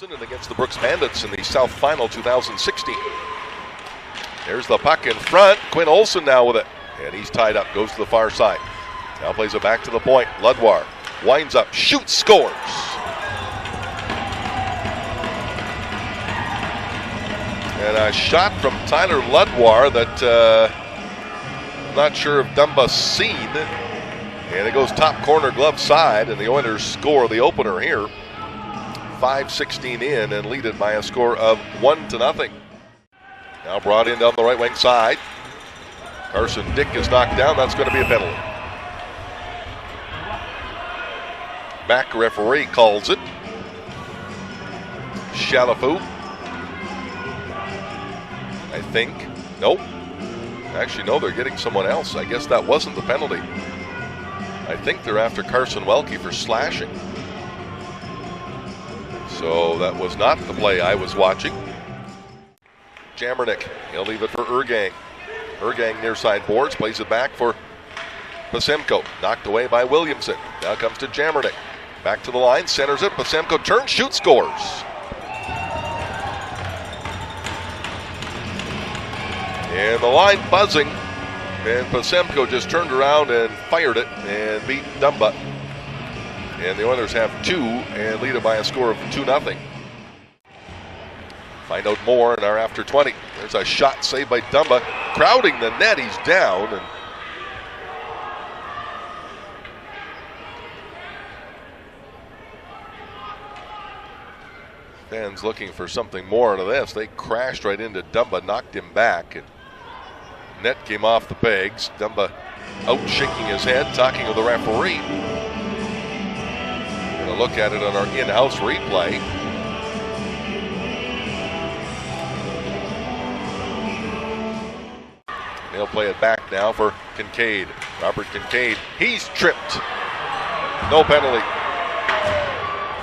And against the Brooks Bandits in the South Final 2016. There's the puck in front. Quinn Olsen now with it. And he's tied up, goes to the far side. Now plays it back to the point. Ludwar winds up, shoots, scores. And a shot from Tyler Ludwar that I'm not sure if Dumba's seen. And it goes top corner glove side, and the Oilers score the opener here. 5:16 in and lead it by a score of 1-0. Now brought in down the right wing side. Carson Dick is knocked down. That's going to be a penalty. Back referee calls it. Shalafu. I think. Nope. Actually, no, they're getting someone else. I guess that wasn't the penalty. I think they're after Carson Welke for slashing. So that was not the play I was watching. Jamernick, he'll leave it for Ergang. Ergang near side boards, plays it back for Pasemko. Knocked away by Williamson. Now comes to Jamernick. Back to the line, centers it. Pasemko turns, shoots, scores. And the line buzzing. And Pasemko just turned around and fired it and beat Dumba. And the Oilers have two and lead it by a score of 2-0. Find out more in our after 20. There's a shot saved by Dumba. Crowding the net, he's down. And fans looking for something more out of this. They crashed right into Dumba, knocked him back. And net came off the pegs. Dumba out shaking his head, talking to the referee. Going to look at it on our in-house replay. They'll play it back now for Kincaid. Robert Kincaid, he's tripped. No penalty.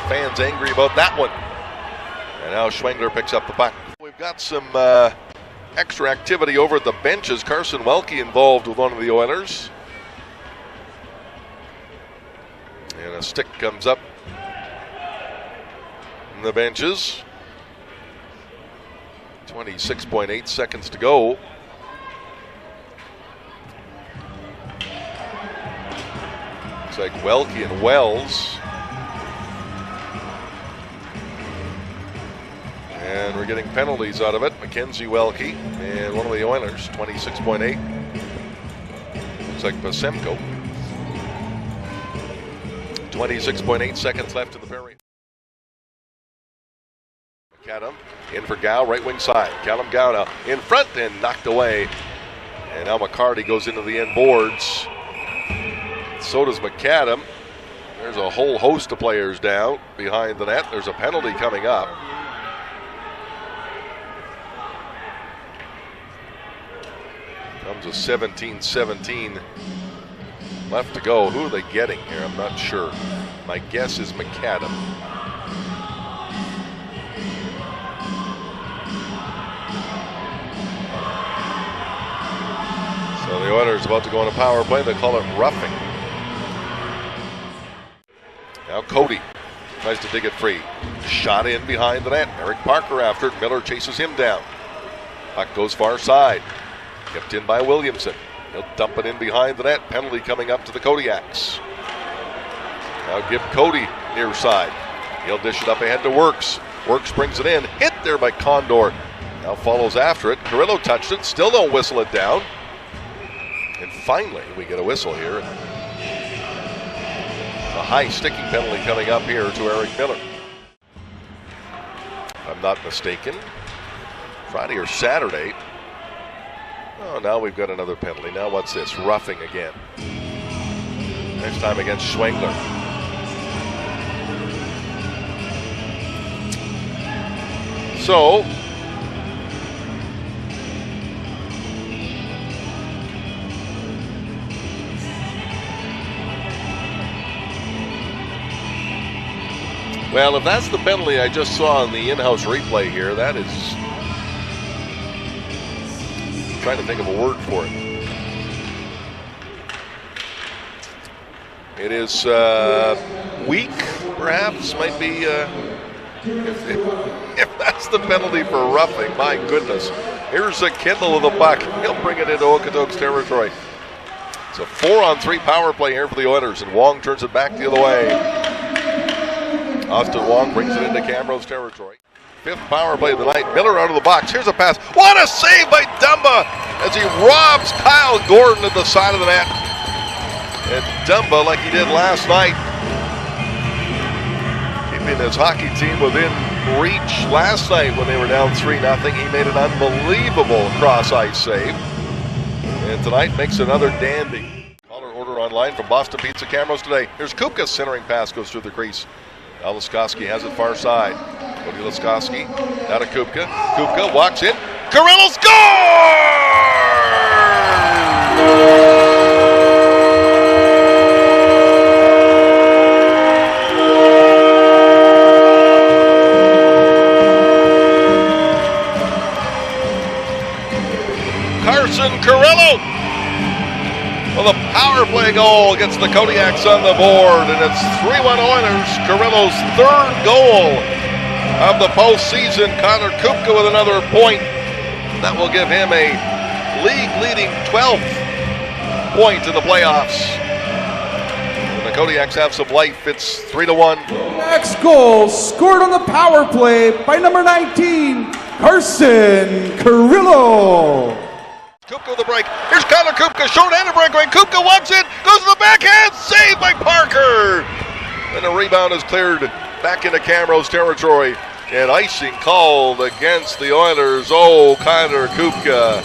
Fans angry about that one. And now Schwengler picks up the puck. We've got some extra activity over at the benches. Carson Welke involved with one of the Oilers. And a stick comes up in the benches. 26.8 seconds to go. Looks like Welke and Wells. And we're getting penalties out of it. Mackenzie Welke and one of the Oilers, 26.8. Looks like Pasemko. 26.8 seconds left in the period. McAdam in for Gow, right wing side. Callum Gow now in front and knocked away. And now McCarty goes into the end boards. So does McAdam. There's a whole host of players down behind the net. There's a penalty coming up. Comes with 17-17 left to go. Who are they getting here? I'm not sure. My guess is McAdam. So the Oilers about to go on a power play. They call it roughing. Now Cody tries to dig it free. Shot in behind the net. Eric Parker after it. Miller chases him down. Puck goes far side. Kept in by Williamson. He'll dump it in behind the net. Penalty coming up to the Kodiaks. Now give Cody near side. He'll dish it up ahead to Works. Works brings it in. Hit there by Condor. Now follows after it. Carrillo touched it. Still don't whistle it down. And finally, we get a whistle here. A high sticking penalty coming up here to Eric Miller. If I'm not mistaken, Friday or Saturday. Oh, now we've got another penalty. Now what's this? Roughing again. Next time against Schwengler. So, well, if that's the penalty I just saw in the in-house replay here, that is... I'm trying to think of a word for it. It is weak, perhaps, might be If that's the penalty for roughing, my goodness. Here's a Kindle of the puck. He'll bring it into Okotoks territory. It's a 4-on-3 power play here for the Oilers, and Wong turns it back the other way. Austin Wong brings it into Camrose territory. 5th power play of the night. Miller out of the box. Here's a pass. What a save by Dumba as he robs Kyle Gordon at the side of the net. And Dumba, like he did last night, keeping his hockey team within reach last night when they were down 3-0. He made an unbelievable cross-ice save. And tonight makes another dandy. Caller order online from Boston Pizza Camrose today. Here's Kupka. Centering pass goes through the crease. Now Laskowski has it far side. Cody Laskowski. Now to Kupka. Kupka walks in. Carrillo Carson Carrillo with a power play goal gets the Kodiaks on the board, and it's 3-1 Oilers. Carrillo's 3rd goal of the postseason. Connor Kupka with another point. That will give him a league-leading 12th point in the playoffs. And the Kodiaks have some life. It's 3-1. Next goal scored on the power play by number 19, Carson Carrillo. Kupka with the break. Here's Connor Kupka, short-handed breakaway. Kupka walks in, goes to the backhand, saved by Parker. And the rebound is cleared back into Camrose territory. And icing called against the Oilers. Oh, Connor Kupka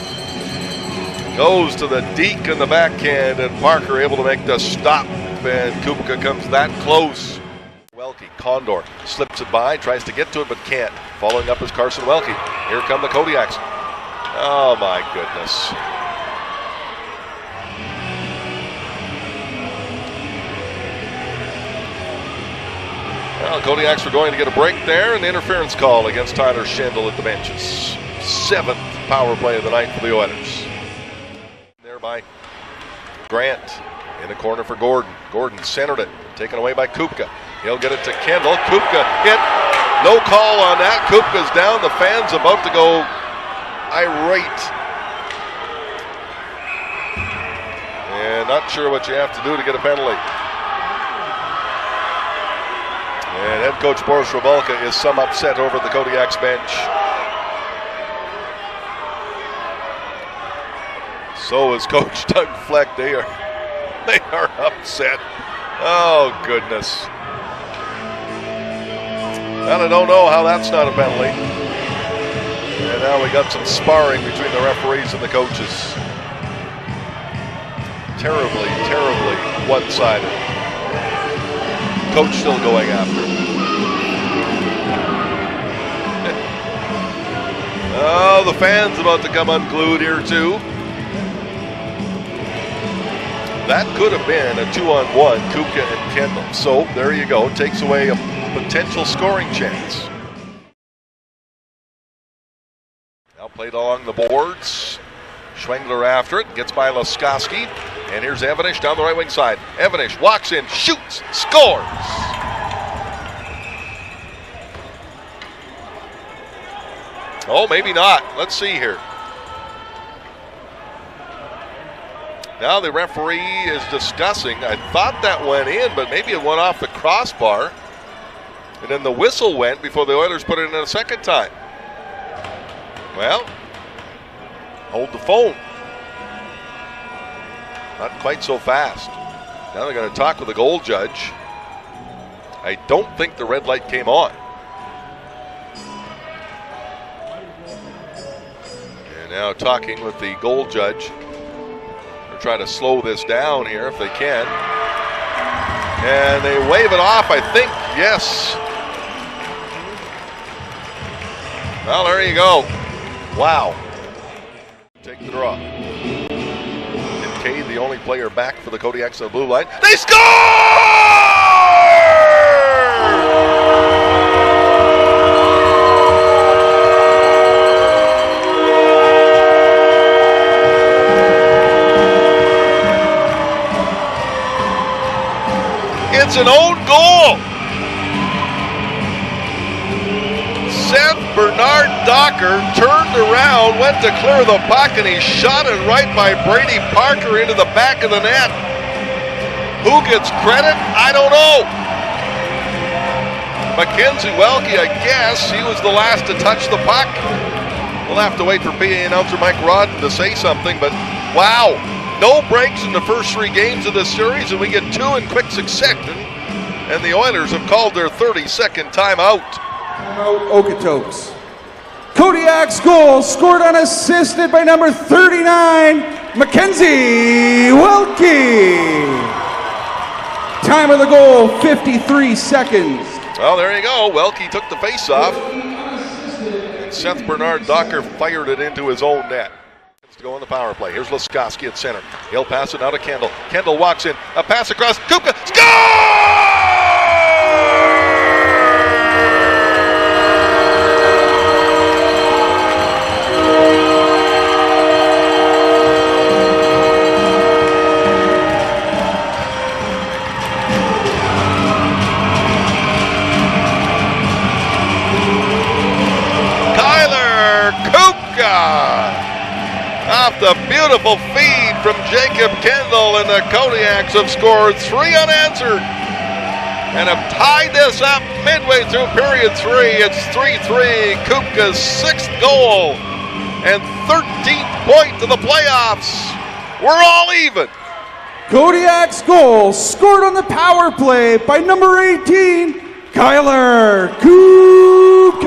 goes to the deke in the backhand, and Parker able to make the stop. And Kupka comes that close. Welke, Condor slips it by, tries to get to it, but can't. Following up is Carson Welke. Here come the Kodiaks. Oh, my goodness. Well, Kodiaks are going to get a break there, and the interference call against Tyler Schendel at the benches. 7th power play of the night for the Oilers. There by Grant. In the corner for Gordon. Gordon centered it. Taken away by Kupka. He'll get it to Kendall. Kupka hit. No call on that. Kupka's down. The fans about to go irate. And not sure what you have to do to get a penalty. And head coach Boris Rabalka is some upset over at the Kodiaks bench. So is coach Doug Fleck. They are upset. Oh, goodness. And I don't know how that's not a penalty. And now we got some sparring between the referees and the coaches. Terribly, terribly one-sided. Coach still going after. Oh, the fans about to come unglued here too. That could have been a 2-on-1, Kupka and Kendall. So there you go. Takes away a potential scoring chance. Now played along the boards. Schwengler after it. Gets by Laskowski. And here's Evanish down the right wing side. Evanish walks in, shoots, scores. Oh, maybe not. Let's see here. Now the referee is discussing. I thought that went in, but maybe it went off the crossbar. And then the whistle went before the Oilers put it in a second time. Well, hold the phone. Not quite so fast. Now they're going to talk with the goal judge. I don't think the red light came on. And now talking with the goal judge. They're trying to slow this down here if they can. And they wave it off, I think. Yes. Well, there you go. Wow. Take the draw. The only player back for the Kodiaks on the blue line. They score! It's an own goal. Seth Bernard Docker turned around, went to clear the puck, and he shot it right by Brady Parker into the back of the net. Who gets credit? I don't know. Mackenzie Welke, I guess. He was the last to touch the puck. We'll have to wait for PA announcer Mike Rodden to say something, but wow. No breaks in the first 3 games of this series, and we get 2 in quick succession. And the Oilers have called their 32nd timeout. Okotoks. Kodiaks goal scored unassisted by number 39, Mackenzie Welke. Time of the goal, 53 seconds. Well, there you go. Welke took the face-off. And Seth Bernard Docker fired it into his own net. To go on the power play. Here's Laskoski at center. He'll pass it out to Kendall. Kendall walks in. A pass across. Kupka. Score! Off the beautiful feed from Jacob Kendall, and the Kodiaks have scored 3 unanswered and have tied this up midway through period 3. It's 3-3, Kupka's 6th goal and 13th point to the playoffs. We're all even. Kodiak's goal scored on the power play by number 18, Kyler Kupka.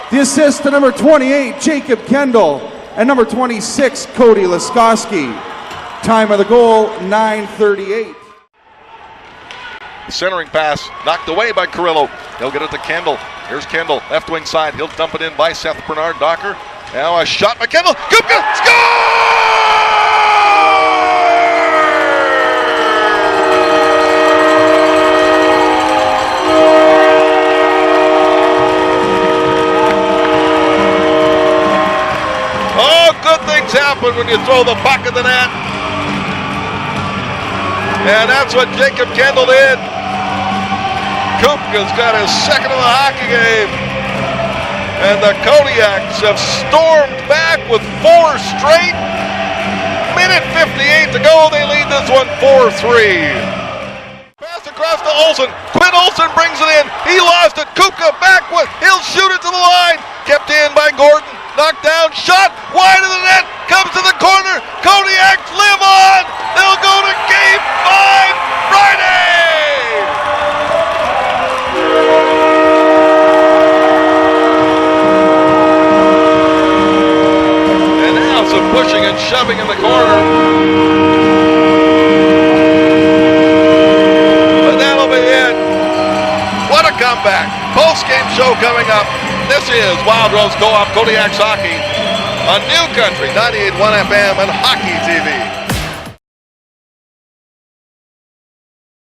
The assist to number 28, Jacob Kendall, and number 26, Cody Laskoski. Time of the goal, 9:38. Centering pass knocked away by Carrillo. He'll get it to Kendall. Here's Kendall, left wing side. He'll dump it in by Seth Bernard Docker. Now a shot by Kendall. Kupka, score! Happen when you throw the puck in the net. And that's what Jacob Kendall did. Kupka's got his 2nd of the hockey game. And the Kodiaks have stormed back with 4 straight. Minute 58 to go. They lead this one 4-3. Pass across to Olsen. Quinn Olsen brings it in. He lost it. Kupka back with. He'll shoot it to the line. Kept in by Gordon. Knocked down. Shot wide of the net. Comes to the corner. Kodiaks live on. They'll go to Game 5 Friday. And now some pushing and shoving in the corner. But that'll be it. What a comeback. Post-game show coming up. This is Wild Rose Co-op Kodiaks Hockey on New Country 98.1 FM and Hockey TV.